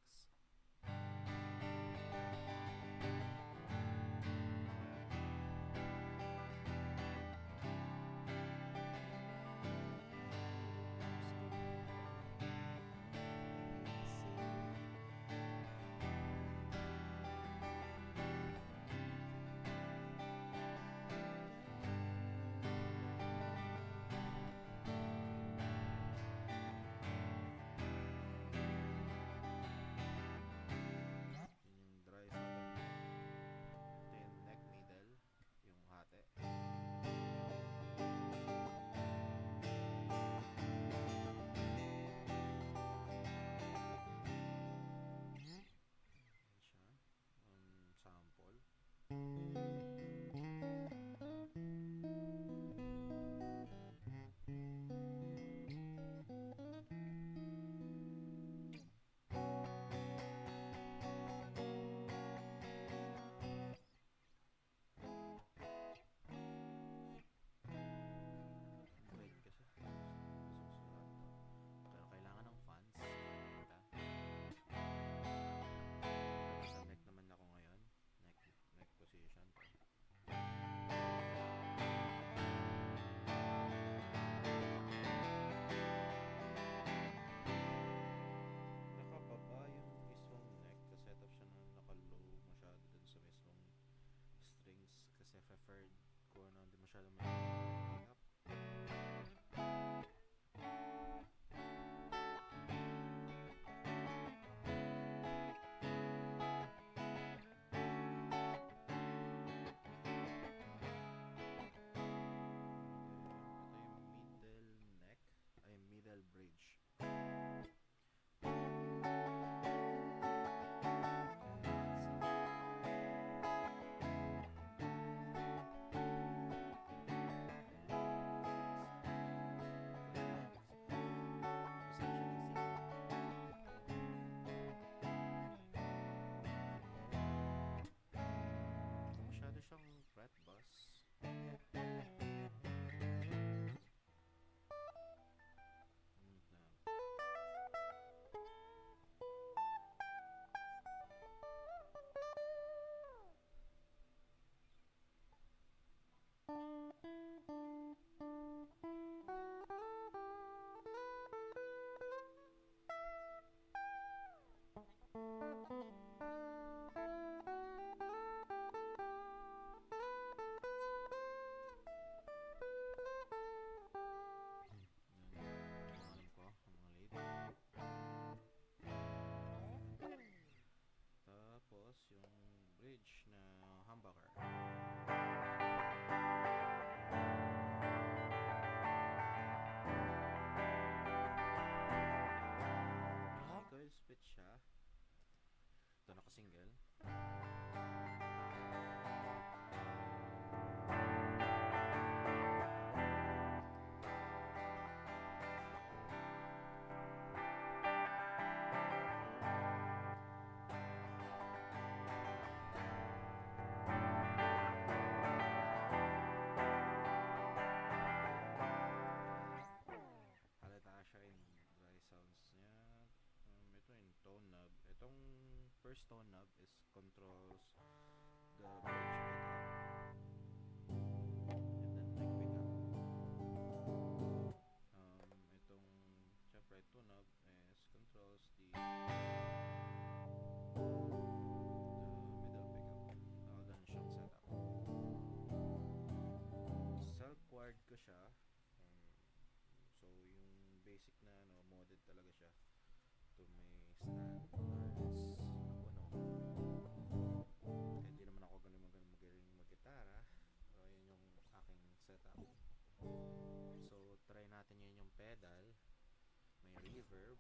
effects. Yung dry sound. Ito yung neck middle, yung hati. Yan siya. Sample. Braid kasi. Susulat. Pero kailangan ng fans. Kita. Sa neck naman ako ngayon. Neck position. Nakababa yung mismong neck. Kaset up siya na naka-low masyado dun sa mismong strings. Kasi preferred ko na hindi masyado mag-up. Ito yung middle neck. Ay, middle bridge. Masyado siyang fret bass. Tapos yung bridge na humbucker. May coil split siya. Ito naka-single. Halata siya yung dry sounds niya. Ito yung tone knob. Itong first tone knob is controls the bridge pickup and then neck pickup. Itong syempre tone knob is controls the middle pickup. Ganun siyang setup. Self-wired ko siya. So yung basic na modded talaga siya to may stand hindi naman ako magaling mag-gitara, pero yun yung aking setup. So try natin yun yung pedal, may reverb.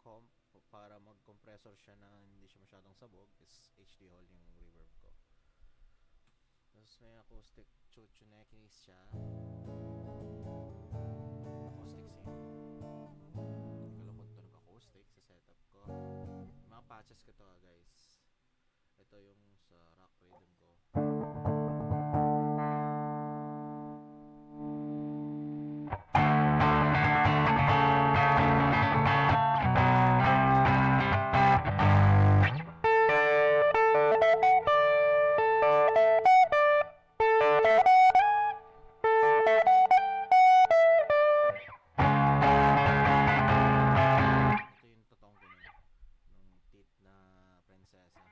comp para mag-compressor siya na hindi siya masyadong sabog is HD Hall yung reverb ko. Tapos may acoustic chuchunekis siya. Acoustic synth. Hindi ko alam kung tunog acoustic sa setup ko. Mga patches ko to guys. Ito yung sa rock rhythm ko. Ito yung totoong ganun ng teeth na prinsesa.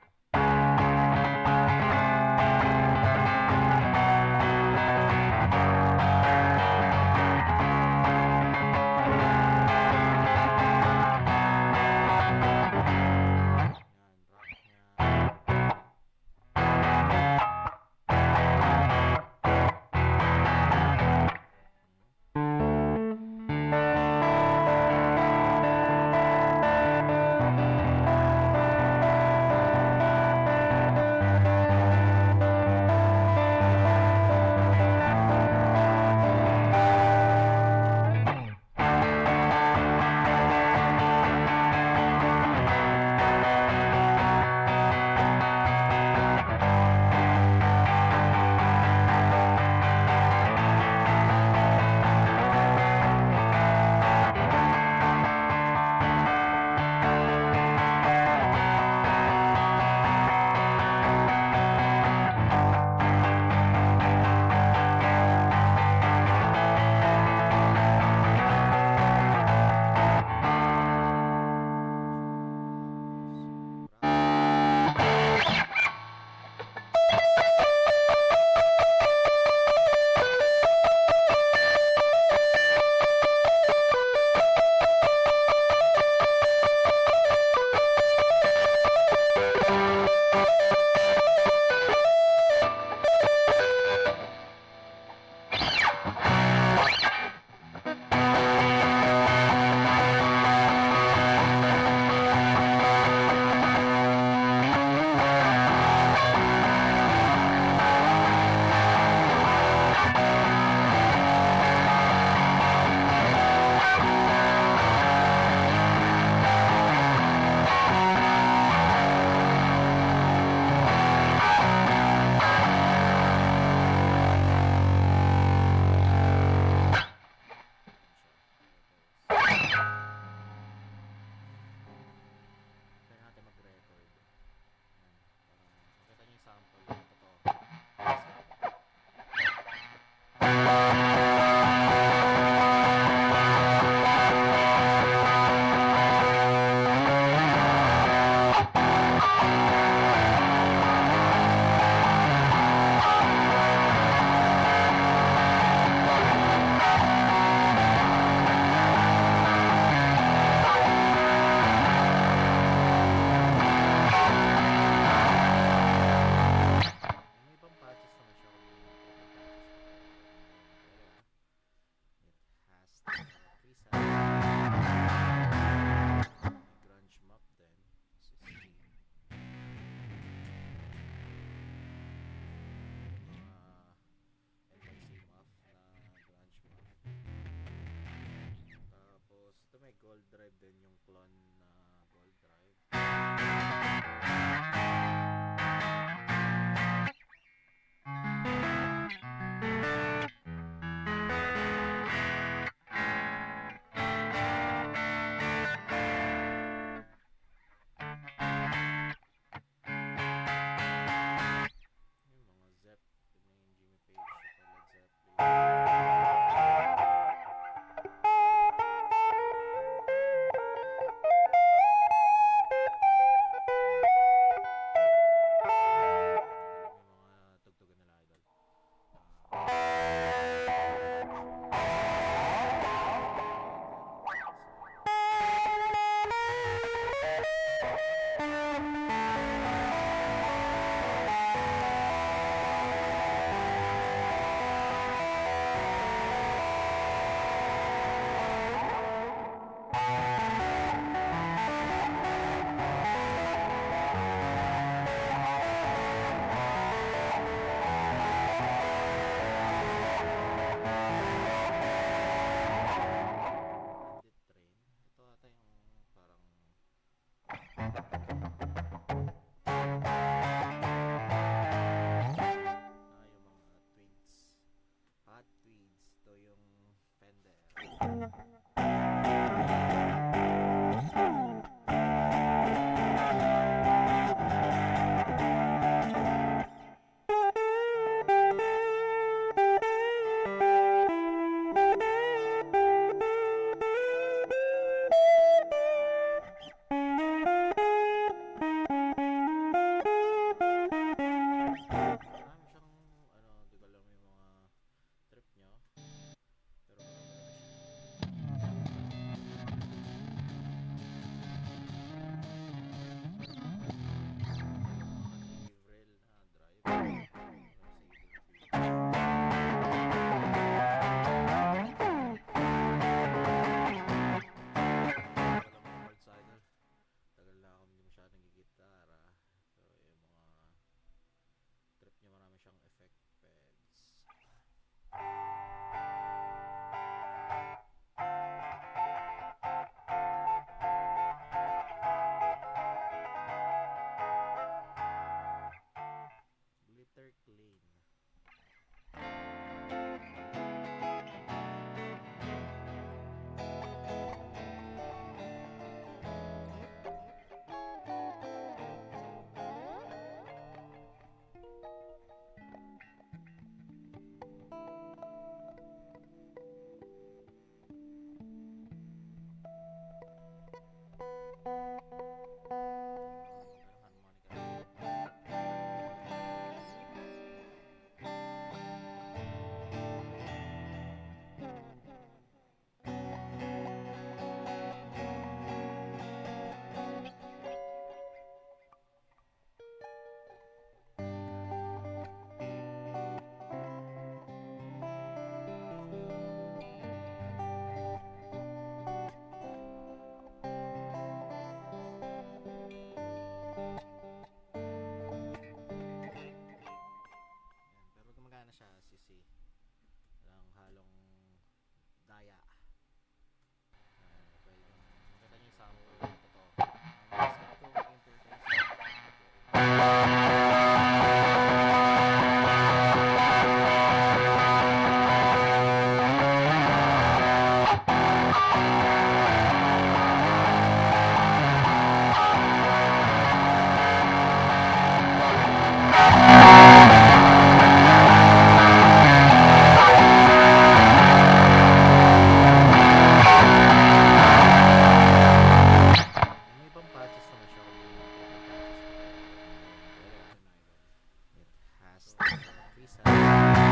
Yung mga tweeds. Hot tweeds. Ito yung Fender. Marami siyang, di ko alam yung mga trip nyo. Pero maganda siya. Gabriel na drive. Tagal na ako hindi masyadong gigitara. So yung mga trip niya marami siyang effect beds. Glitter clean. Pero gumagana siya, CC. Walang halong daya. Pwede maganda niya yung sample. Totoo. Skip ko yung interface. May ibang patches naman siya kung may patches ko. It has presets.